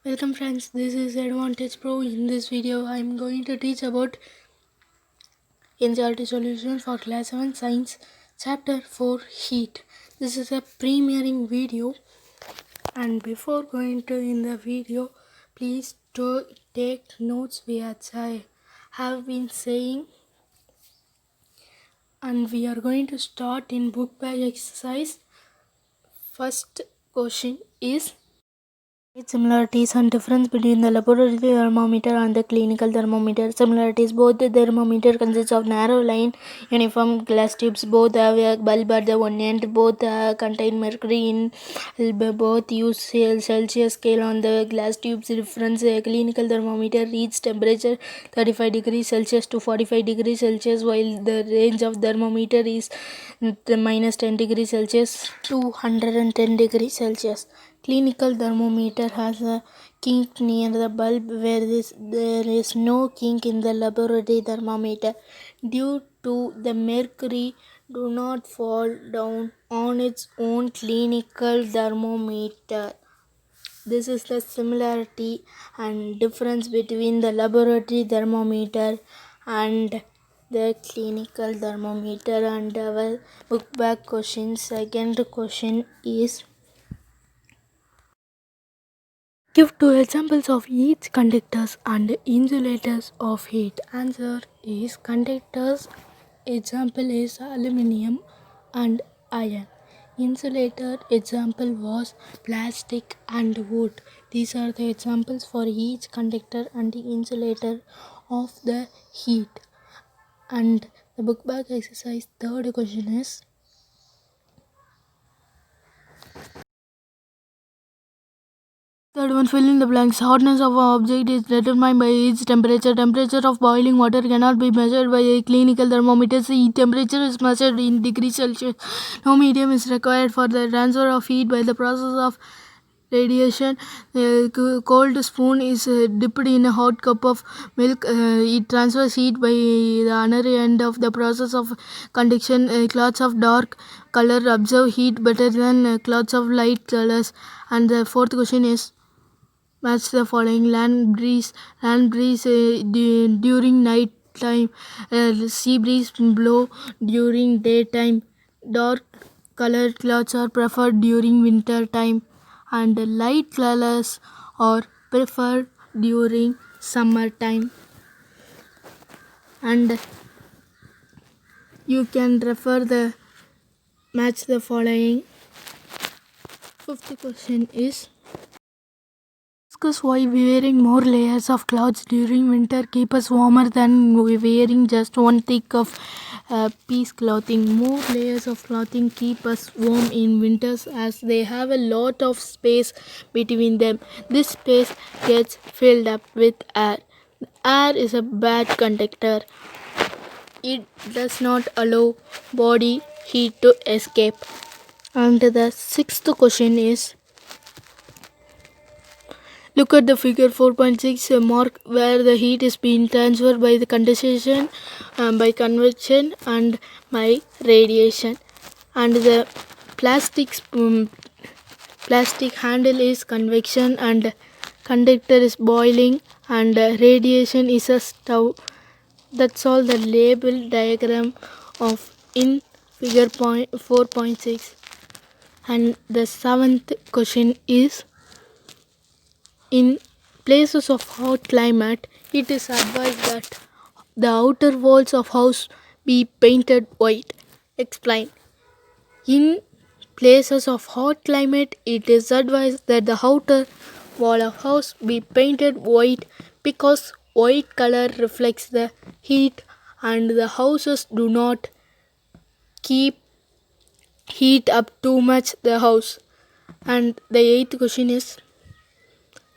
Welcome friends, this is Advantage Pro. In this video I am going to teach about NCERT solutions for class 7 science chapter 4 heat. This is a premiering video, and before going to in the video, please do take notes which I have been saying, and we are going to start in book bag exercise. First question is similarities and difference between the laboratory thermometer and the clinical thermometer. Similarities: both the thermometer consists of narrow line uniform glass tubes. Both have a bulb at the one end. Both contain mercury in both use Celsius scale on the glass tubes. Difference: a clinical thermometer reads temperature 35 degrees Celsius to 45 degrees Celsius, while the range of thermometer is minus 10 degrees Celsius to 110 degrees Celsius. Clinical thermometer has a kink near the bulb, where there is no kink in the laboratory thermometer due to the mercury do not fall down on its own. Clinical thermometer. This is the similarity and difference between the laboratory thermometer and the clinical thermometer. And our book back question. Second question is, give two examples of each conductors and insulators of heat. Answer is conductors. Example is aluminium and iron. Insulator example was plastic and wood. These are the examples for each conductor and insulator of the heat. And the book back exercise third question is, third one, fill in the blanks. Hotness of an object is determined by its temperature. Temperature of boiling water cannot be measured by a clinical thermometer. Heat temperature is measured in degrees Celsius. No medium is required for the transfer of heat by the process of radiation. A cold spoon is dipped in a hot cup of milk. It transfers heat by the other end of the process of conduction. Cloths of dark color absorb heat better than cloths of light colors. And the fourth question is, match the following. Land breeze during night time. Sea breeze blow during daytime. Dark colored clouds are preferred during winter time, and light colors are preferred during summer time. And you can refer the match the following. Fifth question is, discuss why wearing more layers of clothes during winter keep us warmer than wearing just one thick of piece clothing. More layers of clothing keep us warm in winters as they have a lot of space between them. This space gets filled up with air. Air is a bad conductor. It does not allow body heat to escape. And the sixth question is, look at the figure 4.6, mark where the heat is being transferred by the condensation, by convection, and by radiation. And the plastic handle is convection, and conductor is boiling, and radiation is a stove. That's all the label diagram of in figure 4.6. And the seventh question is, in places of hot climate, it is advised that the outer walls of house be painted white. Explain. In places of hot climate, it is advised that the outer wall of house be painted white because white color reflects the heat and the houses do not keep heat up too much the house. And the eighth question is,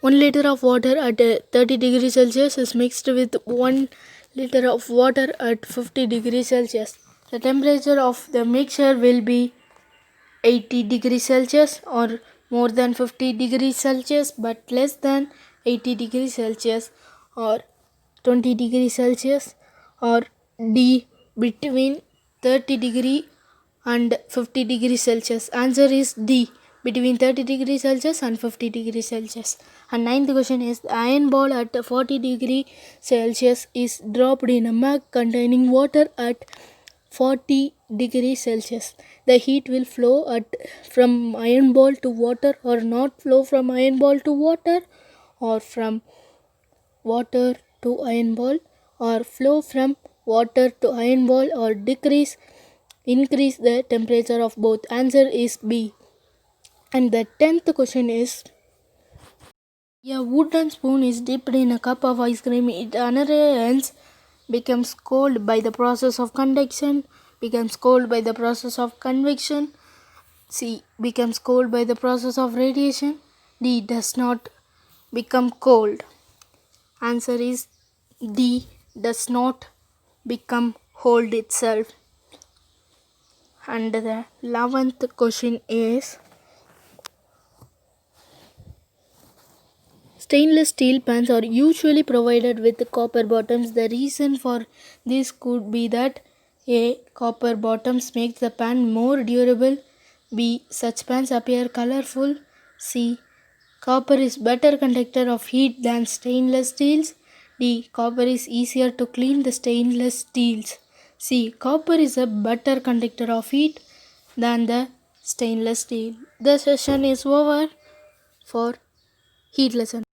1 liter of water at 30 degrees Celsius is mixed with 1 liter of water at 50 degrees Celsius. The temperature of the mixture will be 80 degrees Celsius, or more than 50 degrees Celsius but less than 80 degrees Celsius, or 20 degrees Celsius, or D, between 30 degree and 50 degrees Celsius. Answer is D, between 30 degrees Celsius and 50 degrees Celsius. And ninth question is, the iron ball at 40 degrees Celsius is dropped in a mug containing water at 40 degrees Celsius. The heat will flow from iron ball to water, or not flow from iron ball to water, or from water to iron ball, or flow from water to iron ball, or increase the temperature of both. Answer is B. And the 10th question is, a wooden spoon is dipped in a cup of ice cream. It unravels, becomes cold by the process of conduction, becomes cold by the process of convection. C. Becomes cold by the process of radiation. D. Does not become cold. Answer is D. Does not become cold itself. And the 11th question is, stainless steel pans are usually provided with copper bottoms. The reason for this could be that A. Copper bottoms makes the pan more durable. B. Such pans appear colorful. C. Copper is better conductor of heat than stainless steels. D. Copper is easier to clean the stainless steels. C. Copper is a better conductor of heat than the stainless steel. The session is over for heat lesson.